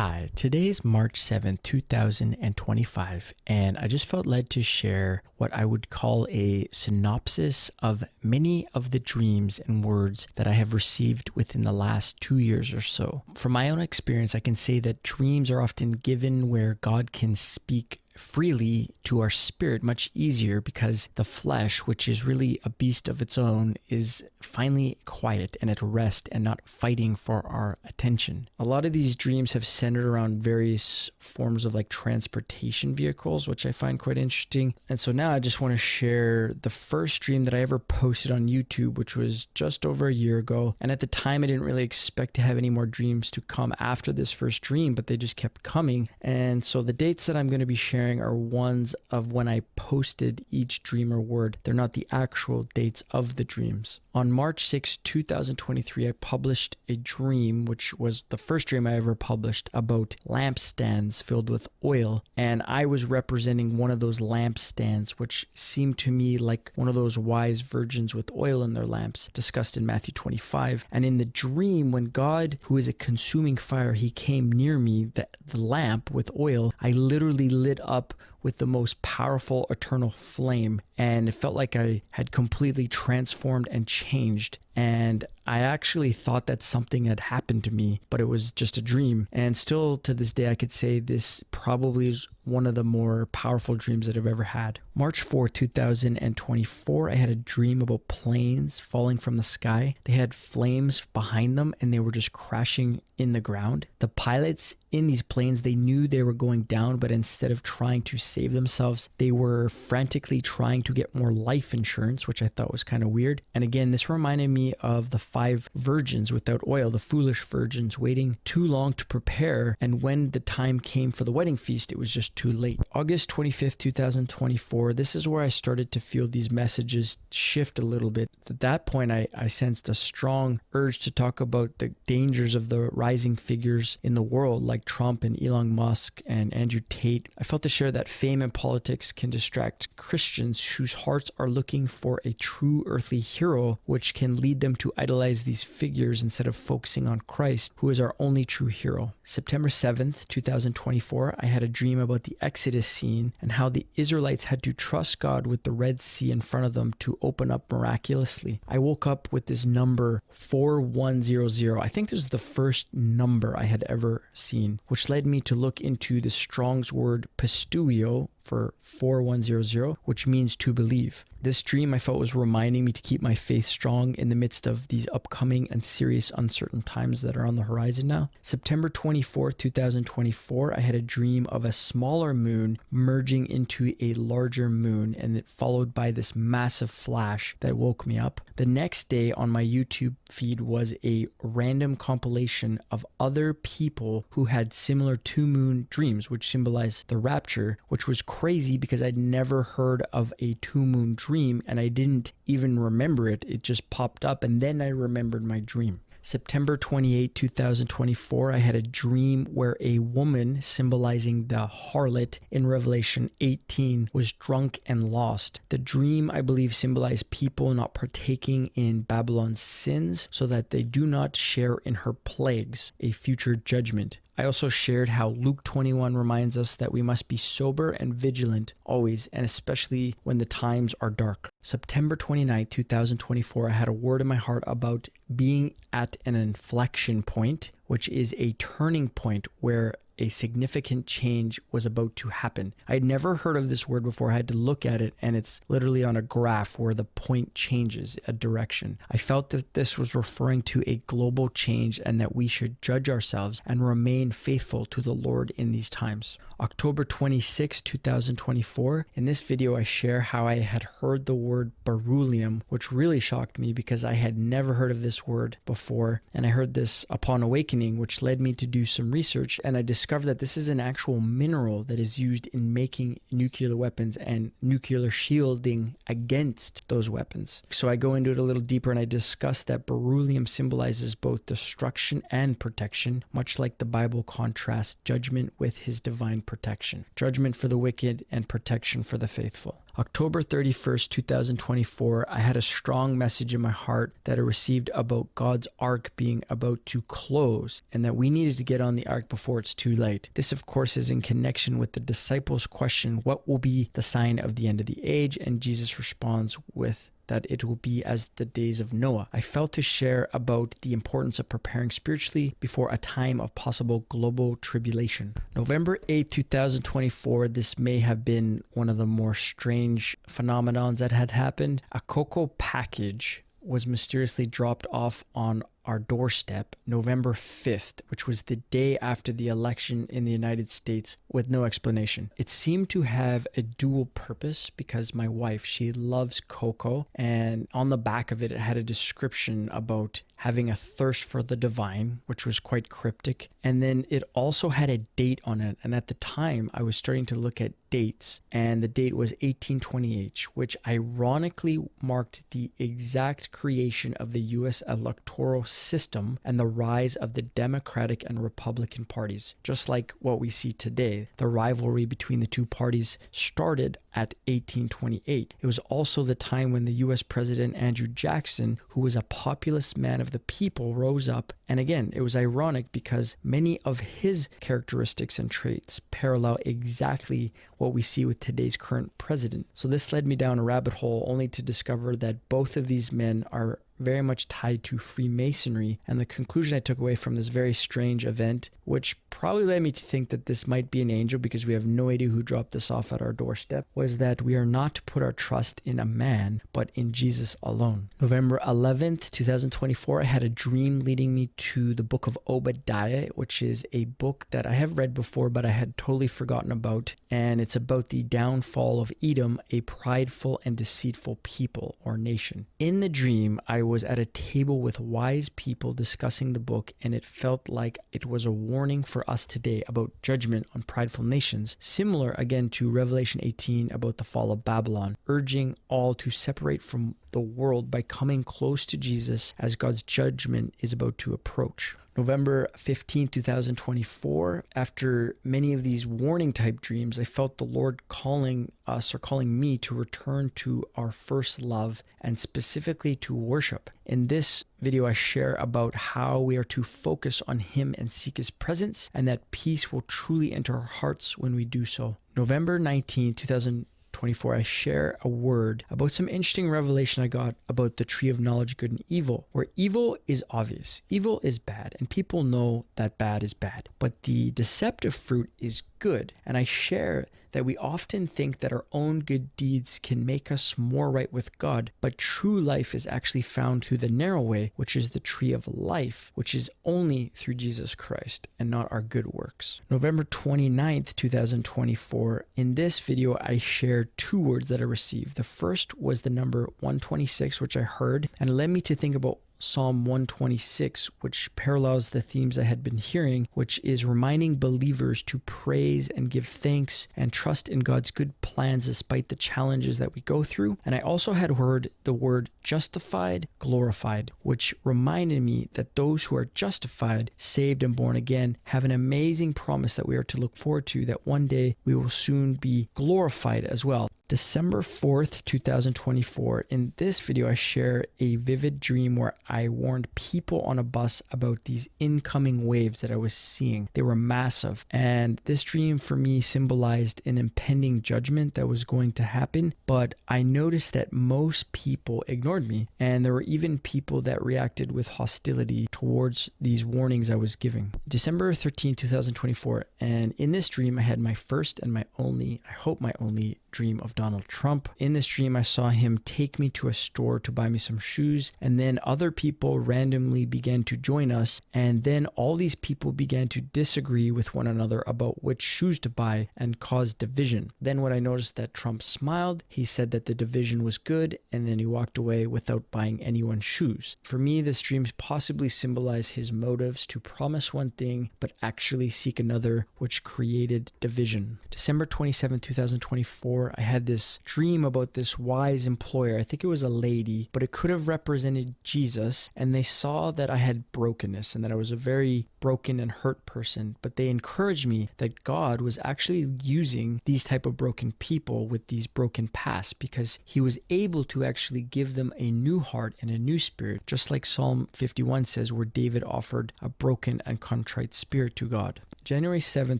Hi, today is March 7th, 2025, and I just felt led to share what I would call a synopsis of many of the dreams and words that I have received within the last 2 years or so. From my own experience, I can say that dreams are often given where God can speak freely to our spirit much easier because the flesh, which is really a beast of its own, is finally quiet and at rest and not fighting for our attention. A lot of these dreams have centered around various forms of like transportation vehicles, which I find quite interesting. And so now I just want to share the first dream that I ever posted on YouTube, which was just over a year ago. And at the time, I didn't really expect to have any more dreams to come after this first dream, but they just kept coming. And so the dates that I'm going to be sharing are ones of when I posted each dream or word. They're not the actual dates of the dreams. On March 6, 2023, I published a dream, which was the first dream I ever published, about lampstands filled with oil. And I was representing one of those lampstands, which seemed to me like one of those wise virgins with oil in their lamps, discussed in Matthew 25. And in the dream, when God, who is a consuming fire, he came near me, the lamp with oil, I literally lit up with the most powerful eternal flame, and it felt like I had completely transformed and changed. And I actually thought that something had happened to me, but it was just a dream. And still to this day, I could say this probably is one of the more powerful dreams that I've ever had. March 4, 2024, I had a dream about planes falling from the sky. They had flames behind them and they were just crashing in the ground. The pilots in these planes, they knew they were going down, but instead of trying to save themselves, they were frantically trying to get more life insurance, which I thought was kind of weird. And again, this reminded me of the 5 virgins without oil, the foolish virgins waiting too long to prepare. And when the time came for the wedding feast, it was just too late. August 25th, 2024, this is where I started to feel these messages shift a little bit. At that point, I sensed a strong urge to talk about the dangers of the rising figures in the world, like Trump and Elon Musk and Andrew Tate. I felt to share that fame and politics can distract Christians whose hearts are looking for a true earthly hero, which can lead them to idolize these figures instead of focusing on Christ, who is our only true hero. September 7th, 2024, I had a dream about the Exodus scene and how the Israelites had to trust God with the Red Sea in front of them to open up miraculously. I woke up with this number 4100. I think this was the first number I had ever seen, which led me to look into the Strong's word pisteuo for 4100, which means to believe. This dream I felt was reminding me to keep my faith strong in the midst of these upcoming and serious uncertain times that are on the horizon now. September 24th, 2024, I had a dream of a smaller moon merging into a larger moon, and it followed by this massive flash that woke me up. The next day on my YouTube feed was a random compilation of other people who had similar 2-moon dreams, which symbolized the rapture, which was crazy because I'd never heard of a 2-moon dream and I didn't even remember it. It just popped up and then I remembered my dream. September 28, 2024, I had a dream where a woman symbolizing the harlot in Revelation 18 was drunk and lost. The dream, I believe, symbolized people not partaking in Babylon's sins so that they do not share in her plagues, a future judgment. I also shared how Luke 21 reminds us that we must be sober and vigilant always, and especially when the times are dark. September 29, 2024, I had a word in my heart about being at an inflection point, which is a turning point where a significant change was about to happen. I had never heard of this word before. I had to look at it, and it's literally on a graph where the point changes a direction. I felt that this was referring to a global change and that we should judge ourselves and remain faithful to the Lord in these times. October 26, 2024. In this video, I share how I had heard the word beryllium, which really shocked me because I had never heard of this word before. And I heard this upon awakening, which led me to do some research. And I discovered that this is an actual mineral that is used in making nuclear weapons and nuclear shielding against those weapons. So I go into it a little deeper and I discuss that beryllium symbolizes both destruction and protection, much like the Bible contrasts judgment with his divine protection. Judgment for the wicked and protection for the faithful. October 31st, 2024, I had a strong message in my heart that I received about God's ark being about to close and that we needed to get on the ark before it's too late. This, of course, is in connection with the disciples' question, what will be the sign of the end of the age? And Jesus responds with that it will be as the days of Noah. I felt to share about the importance of preparing spiritually before a time of possible global tribulation. November 8, 2024, this may have been one of the more strange phenomenons that had happened. A cocoa package was mysteriously dropped off on our doorstep November 5th, which was the day after the election in the United States, with no explanation. It seemed to have a dual purpose because my wife, she loves cocoa, and on the back of it, it had a description about having a thirst for the divine, which was quite cryptic. And then it also had a date on it. And at the time, I was starting to look at dates, and the date was 1828, which ironically marked the exact creation of the U.S. electoral system and the rise of the Democratic and Republican parties. Just like what we see today, the rivalry between the two parties started at 1828. It was also the time when the U.S. President Andrew Jackson, who was a populist man of the people, rose up. And again, it was ironic because many of his characteristics and traits parallel exactly what we see with today's current president. So this led me down a rabbit hole only to discover that both of these men are very much tied to Freemasonry, and the conclusion I took away from this very strange event, which probably led me to think that this might be an angel because we have no idea who dropped this off at our doorstep, was that we are not to put our trust in a man, but in Jesus alone. November 11th, 2024, I had a dream leading me to the book of Obadiah, which is a book that I have read before, but I had totally forgotten about, and it's about the downfall of Edom, a prideful and deceitful people or nation. In the dream, I was at a table with wise people discussing the book, and it felt like it was a warning for us today about judgment on prideful nations, similar again to Revelation 18 about the fall of Babylon, urging all to separate from the world by coming close to Jesus as God's judgment is about to approach. November 15, 2024, after many of these warning type dreams, I felt the Lord calling us or calling me to return to our first love and specifically to worship. In this video, I share about how we are to focus on Him and seek His presence, and that peace will truly enter our hearts when we do so. November 19, 2024, I share a word about some interesting revelation I got about the tree of knowledge, good and evil, where evil is obvious. Evil is bad, and people know that bad is bad. But the deceptive fruit is good, and I share that we often think that our own good deeds can make us more right with God, but true life is actually found through the narrow way, which is the tree of life, which is only through Jesus Christ and not our good works. November 29th, 2024, in this video, I shared two words that I received. The first was the number 126, which I heard, and it led me to think about Psalm 126, which parallels the themes I had been hearing, which is reminding believers to praise and give thanks and trust in God's good plans despite the challenges that we go through. And I also had heard the word justified, glorified, which reminded me that those who are justified, saved, and born again have an amazing promise that we are to look forward to, that one day we will soon be glorified as well. December 4th, 2024. In this video, I share a vivid dream where I warned people on a bus about these incoming waves that I was seeing. They were massive. And this dream for me symbolized an impending judgment that was going to happen. But I noticed that most people ignored me. And there were even people that reacted with hostility towards these warnings I was giving. December 13th, 2024. And in this dream, I had my first and my only, I hope my only, dream of Donald Trump. In this dream, I saw him take me to a store to buy me some shoes, and then other people randomly began to join us, and then all these people began to disagree with one another about which shoes to buy and cause division. Then when I noticed that Trump smiled, he said that the division was good, and then he walked away without buying anyone shoes. For me, this dream possibly symbolized his motives to promise one thing but actually seek another, which created division. December 27, 2024, before, I had this dream about this wise employer. I think it was a lady, but it could have represented Jesus. And they saw that I had brokenness and that I was a very broken and hurt person. But they encouraged me that God was actually using these type of broken people with these broken pasts because he was able to actually give them a new heart and a new spirit, just like Psalm 51 says, where David offered a broken and contrite spirit to God. January 7,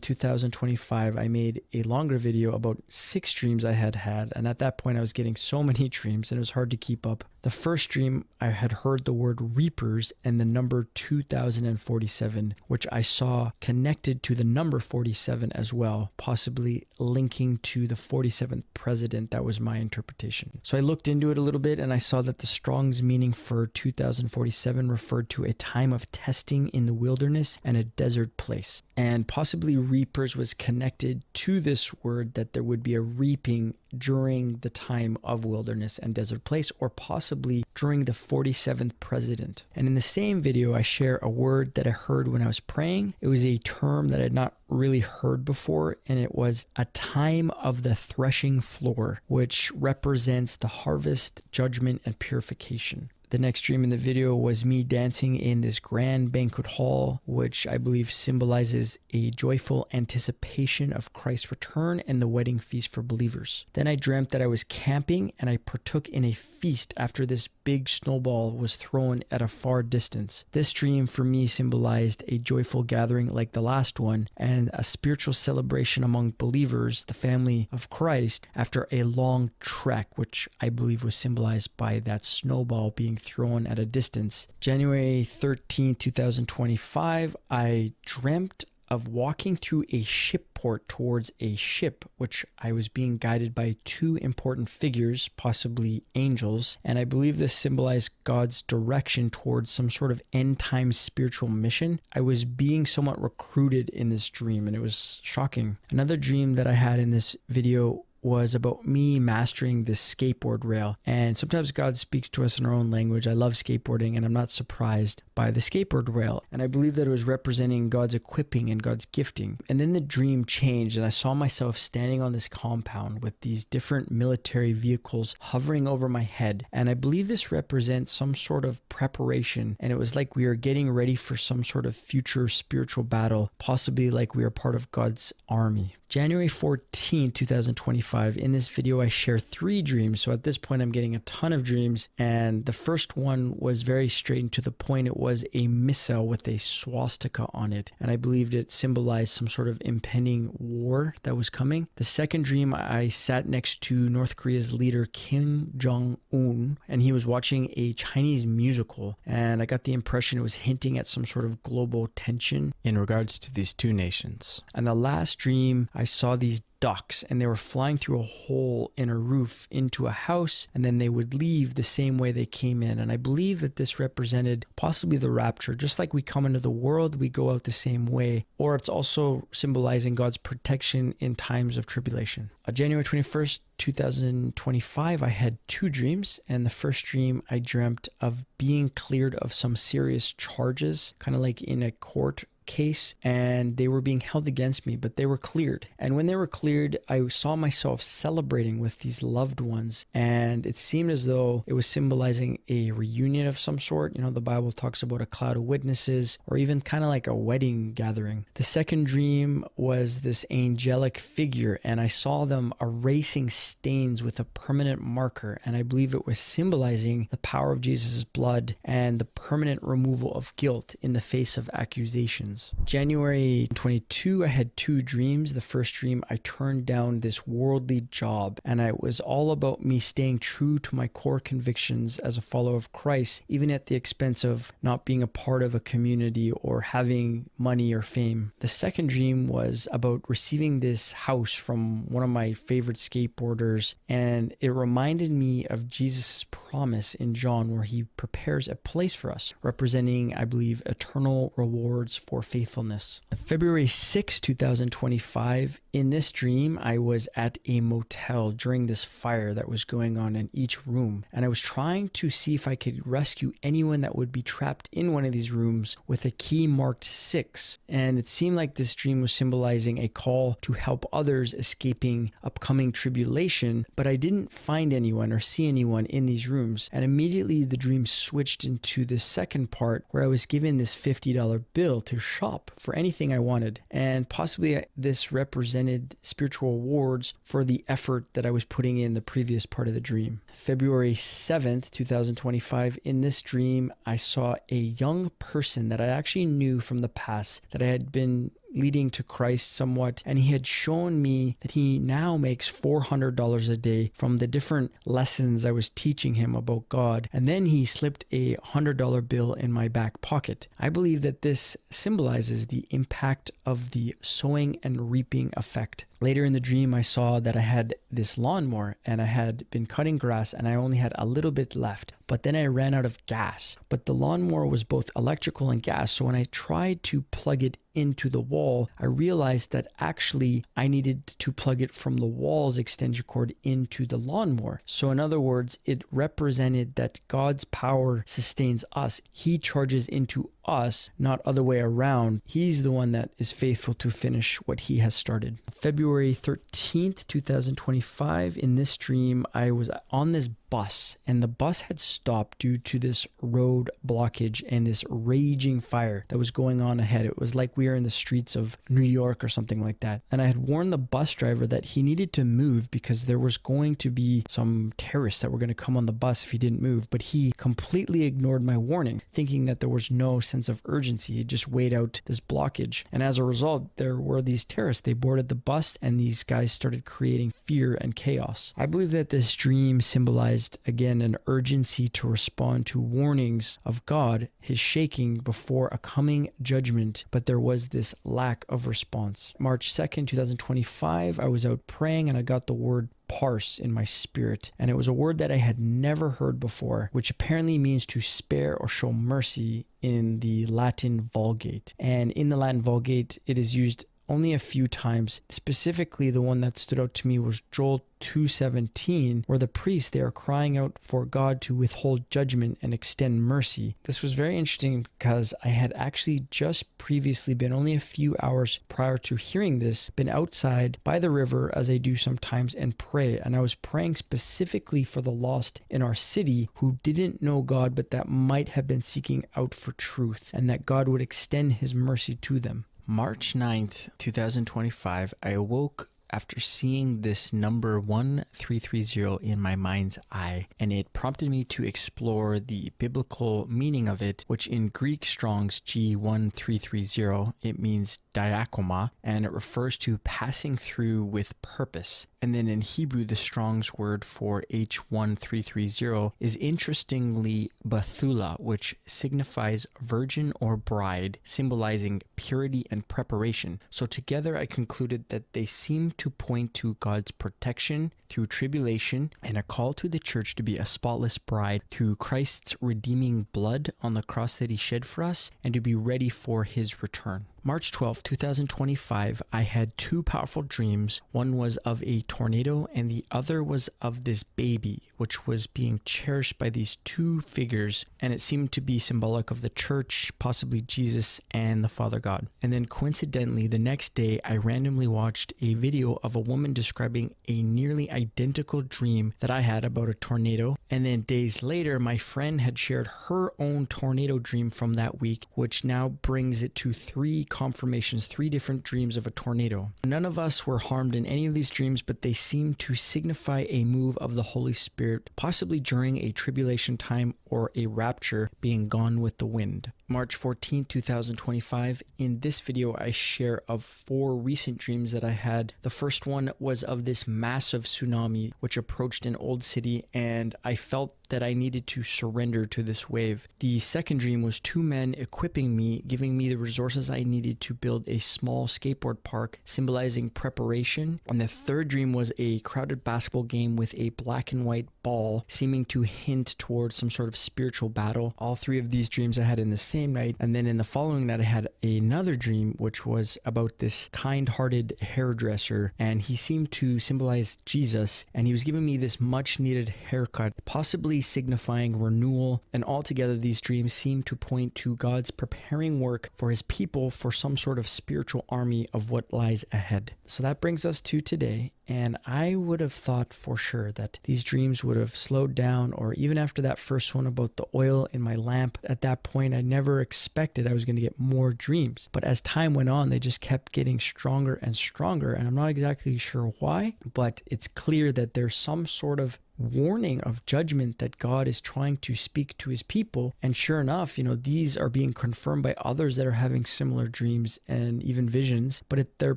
2025, I made a longer video about 6 dreams I had had, and at that point I was getting so many dreams and it was hard to keep up. The first dream, I had heard the word reapers and the number 2047, which I saw connected to the number 47 as well, possibly linking to the 47th president. That was my interpretation. So I looked into it a little bit and I saw that the Strong's meaning for 2047 referred to a time of testing in the wilderness and a desert place. And possibly reapers was connected to this word, that there would be a reaping during the time of wilderness and desert place, or possibly during the 47th president. And in the same video, I share a word that I heard when I was praying. It was a term that I had not really heard before, and it was a time of the threshing floor, which represents the harvest, judgment, and purification. The next dream in the video was me dancing in this grand banquet hall, which I believe symbolizes a joyful anticipation of Christ's return and the wedding feast for believers. Then I dreamt that I was camping and I partook in a feast after this big snowball was thrown at a far distance. This dream for me symbolized a joyful gathering like the last one and a spiritual celebration among believers, the family of Christ, after a long trek, which I believe was symbolized by that snowball being thrown at a distance. January 13, 2025, I dreamt of walking through a ship port towards a ship, which I was being guided by 2 important figures, possibly angels, and I believe this symbolized God's direction towards some sort of end time spiritual mission. I was being somewhat recruited in this dream, and it was shocking. Another dream that I had in this video was about me mastering this skateboard rail. And sometimes God speaks to us in our own language. I love skateboarding and I'm not surprised by the skateboard rail. And I believe that it was representing God's equipping and God's gifting. And then the dream changed and I saw myself standing on this compound with these different military vehicles hovering over my head. And I believe this represents some sort of preparation. And it was like we are getting ready for some sort of future spiritual battle, possibly like we are part of God's army. January 14, 2025, in this video I share 3 dreams. So at this point I'm getting a ton of dreams, and the first one was very straight and to the point. It was a missile with a swastika on it, and I believed it symbolized some sort of impending war that was coming. The second dream, I sat next to North Korea's leader Kim Jong-un, and he was watching a Chinese musical, and I got the impression it was hinting at some sort of global tension in regards to these 2 nations. And the last dream, I saw these ducks and they were flying through a hole in a roof into a house, and then they would leave the same way they came in. And I believe that this represented possibly the rapture. Just like we come into the world, we go out the same way. Or it's also symbolizing God's protection in times of tribulation. January 21st, 2025, I had 2 dreams, and the first dream I dreamt of being cleared of some serious charges, kind of like in a court case, and they were being held against me, but they were cleared. And when they were cleared, I saw myself celebrating with these loved ones, and it seemed as though it was symbolizing a reunion of some sort. You know, the Bible talks about a cloud of witnesses, or even kind of like a wedding gathering. The second dream was this angelic figure, and I saw them erasing stains with a permanent marker, and I believe it was symbolizing the power of Jesus' blood and the permanent removal of guilt in the face of accusations. January 22, I had 2 dreams. The first dream, I turned down this worldly job, and it was all about me staying true to my core convictions as a follower of Christ, even at the expense of not being a part of a community or having money or fame. The second dream was about receiving this house from one of my favorite skateboarders, and it reminded me of Jesus' promise in John where he prepares a place for us, representing, I believe, eternal rewards for for faithfulness. February 6, 2025, in this dream, I was at a motel during this fire that was going on in each room, and I was trying to see if I could rescue anyone that would be trapped in one of these rooms with a key marked 6. And it seemed like this dream was symbolizing a call to help others escaping upcoming tribulation, but I didn't find anyone or see anyone in these rooms. And immediately the dream switched into the second part where I was given this $50 bill to shop for anything I wanted. And possibly this represented spiritual rewards for the effort that I was putting in the previous part of the dream. February 7th, 2025, in this dream, I saw a young person that I actually knew from the past that I had been leading to Christ somewhat, and he had shown me that he now makes $400 a day from the different lessons I was teaching him about God. And then he slipped a $100 bill in my back pocket. I believe that this symbolizes the impact of the sowing and reaping effect. Later in the dream, I saw that I had this lawnmower and I had been cutting grass and I only had a little bit left, but then I ran out of gas. But the lawnmower was both electrical and gas, so when I tried to plug it into the wall, I realized that actually I needed to plug it from the wall's extension cord into the lawnmower. So in other words, it represented that God's power sustains us. He charges into us, not other way around. He's the one that is faithful to finish what he has started. February 13th, 2025, in this dream, I was on this bus and the bus had stopped due to this road blockage and this raging fire that was going on ahead. It was like we were in the streets of New York or something like that. And I had warned the bus driver that he needed to move because there was going to be some terrorists that were going to come on the bus if he didn't move. But he completely ignored my warning, thinking that there was no sense of urgency. He just weighed out this blockage. And as a result, there were these terrorists. They boarded the bus and these guys started creating fear and chaos. I believe that this dream symbolized, again, an urgency to respond to warnings of God, his shaking before a coming judgment, but there was this lack of response. March 2nd, 2025, I was out praying and I got the word parse in my spirit, and it was a word that I had never heard before, which apparently means to spare or show mercy in the Latin Vulgate. And in the Latin Vulgate, it is used only a few times. Specifically, the one that stood out to me was Joel 2:17, where the priests, they are crying out for God to withhold judgment and extend mercy. This was very interesting because I had actually just previously been, only a few hours prior to hearing this, been outside by the river as I do sometimes and pray. And I was praying specifically for the lost in our city who didn't know God, but that might have been seeking out for truth, and that God would extend his mercy to them. March 9th, 2025, I awoke after seeing this number 1330 in my mind's eye, and it prompted me to explore the biblical meaning of it, which in Greek Strong's G1330, it means diakoma, and it refers to passing through with purpose. And then in Hebrew, the Strong's word for H1330 is interestingly Bethula, which signifies virgin or bride, symbolizing purity and preparation. So together I concluded that they seem to point to God's protection through tribulation and a call to the church to be a spotless bride through Christ's redeeming blood on the cross that he shed for us, and to be ready for his return. March 12, 2025, I had two powerful dreams. One was of a tornado and the other was of this baby, which was being cherished by these two figures, and it seemed to be symbolic of the church, possibly Jesus and the Father God. And then coincidentally, the next day, I randomly watched a video of a woman describing a nearly identical dream that I had about a tornado. And then days later, my friend had shared her own tornado dream from that week, which now brings it to three confirmations, three different dreams of a tornado. None of us were harmed in any of these dreams, but they seem to signify a move of the Holy Spirit, possibly during a tribulation time or a rapture, being gone with the wind. March 14, 2025. In this video, I share of 4 recent dreams that I had. The first one was of this massive tsunami which approached an old city, and I felt that I needed to surrender to this wave. The second dream was 2 men equipping me, giving me the resources I needed to build a small skateboard park, symbolizing preparation. And the third dream was a crowded basketball game with a black and white ball, seeming to hint towards some sort of spiritual battle. All 3 of these dreams I had in the same same night. And then in the following night, I had another dream, which was about this kind-hearted hairdresser, and he seemed to symbolize Jesus, and he was giving me this much-needed haircut, possibly signifying renewal. And altogether, these dreams seem to point to God's preparing work for his people for some sort of spiritual army of what lies ahead. So that brings us to today. And I would have thought for sure that these dreams would have slowed down, or even after that first one about the oil in my lamp, at that point, I never expected I was going to get more dreams. But as time went on, they just kept getting stronger and stronger. And I'm not exactly sure why, but it's clear that there's some sort of warning of judgment that God is trying to speak to his people. And sure enough, these are being confirmed by others that are having similar dreams and even visions, but they're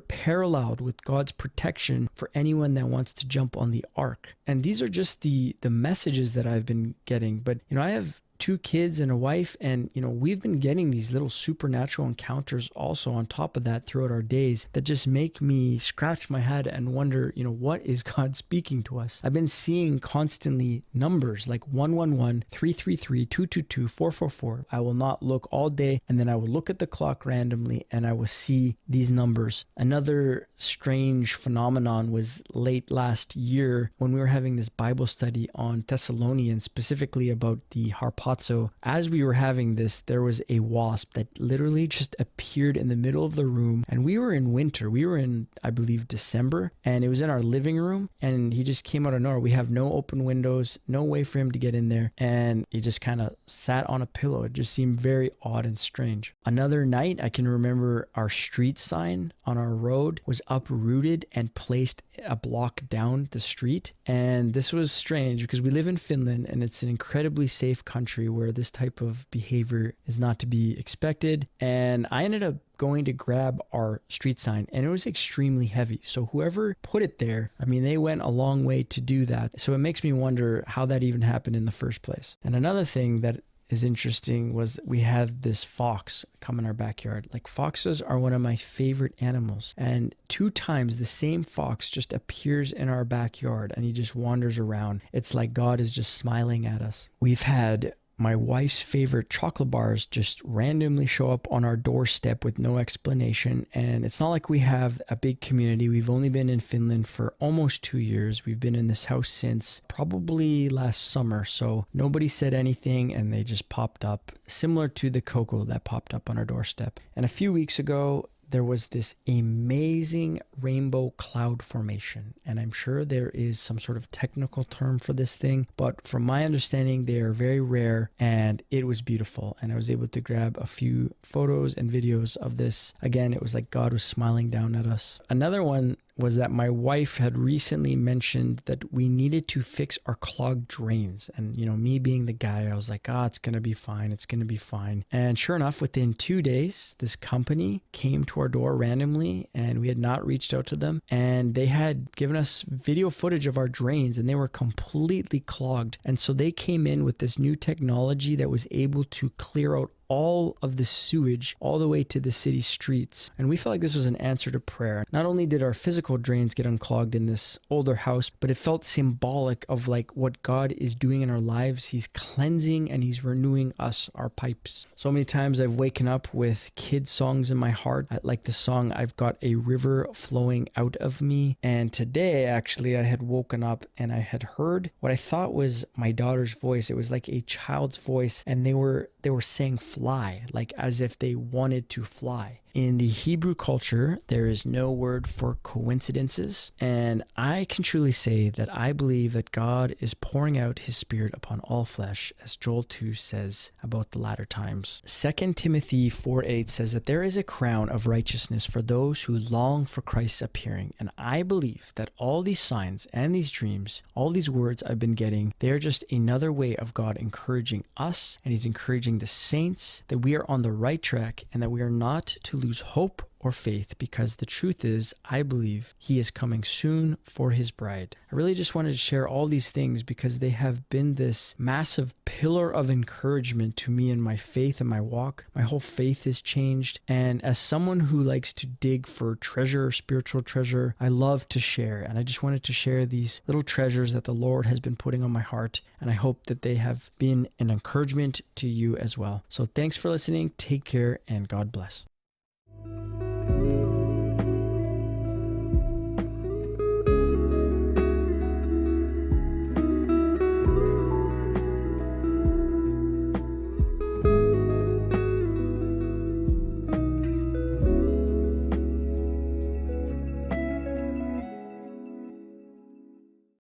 paralleled with God's protection for anyone that wants to jump on the ark. And these are just the messages that I've been getting. But I have 2 kids and a wife, and we've been getting these little supernatural encounters also on top of that throughout our days that just make me scratch my head and wonder, what is God speaking to us? I've been seeing constantly numbers like 111, 333, 222, 444. I will not look all day, and then I will look at the clock randomly and I will see these numbers. Another strange phenomenon was late last year when we were having this Bible study on Thessalonians, specifically about the harpazo. As we were having this, there was a wasp that literally just appeared in the middle of the room, and we were in winter. We were in, I believe, December, and it was in our living room, and he just came out of nowhere. We have no open windows, no way for him to get in there, and he just kind of sat on a pillow. It just seemed very odd and strange. Another night, I can remember our street sign on our road was uprooted and placed a block down the street. And this was strange because we live in Finland, and it's an incredibly safe country where this type of behavior is not to be expected. And I ended up going to grab our street sign, and it was extremely heavy. So whoever put it there, they went a long way to do that. So it makes me wonder how that even happened in the first place. And another thing that is interesting was we have this fox come in our backyard. Like, foxes are one of my favorite animals, and 2 times the same fox just appears in our backyard and he just wanders around. It's like God is just smiling at us. We've had my wife's favorite chocolate bars just randomly show up on our doorstep with no explanation. And it's not like we have a big community. We've only been in Finland for almost 2 years. We've been in this house since probably last summer. So nobody said anything, and they just popped up, similar to the cocoa that popped up on our doorstep. And a few weeks ago, there was this amazing rainbow cloud formation. And I'm sure there is some sort of technical term for this thing, but from my understanding, they are very rare, and it was beautiful. And I was able to grab a few photos and videos of this. Again, it was like God was smiling down at us. Another one was that my wife had recently mentioned that we needed to fix our clogged drains. And, me being the guy, I was like, it's going to be fine. It's going to be fine. And sure enough, within 2 days, this company came to our door randomly, and we had not reached out to them. And they had given us video footage of our drains, and they were completely clogged. And so they came in with this new technology that was able to clear out all of the sewage all the way to the city streets. And we felt like this was an answer to prayer. Not only did our physical drains get unclogged in this older house, but it felt symbolic of like what God is doing in our lives. He's cleansing and he's renewing us, our pipes. So many times I've waken up with kid songs in my heart. Like the song, I've Got a River Flowing Out of Me. And today, actually, I had woken up and I had heard what I thought was my daughter's voice. It was like a child's voice, and they were saying fly, like as if they wanted to fly. In the Hebrew culture, there is no word for coincidences, and I can truly say that I believe that God is pouring out his spirit upon all flesh, as Joel 2 says about the latter times. 2 Timothy 4:8 says that there is a crown of righteousness for those who long for Christ's appearing, and I believe that all these signs and these dreams, all these words I've been getting, they're just another way of God encouraging us, and he's encouraging the saints that we are on the right track and that we are not to lose hope or faith, because the truth is, I believe he is coming soon for his bride. I really just wanted to share all these things because they have been this massive pillar of encouragement to me in my faith and my walk. My whole faith is changed. And as someone who likes to dig for treasure, spiritual treasure, I love to share. And I just wanted to share these little treasures that the Lord has been putting on my heart. And I hope that they have been an encouragement to you as well. So thanks for listening. Take care and God bless.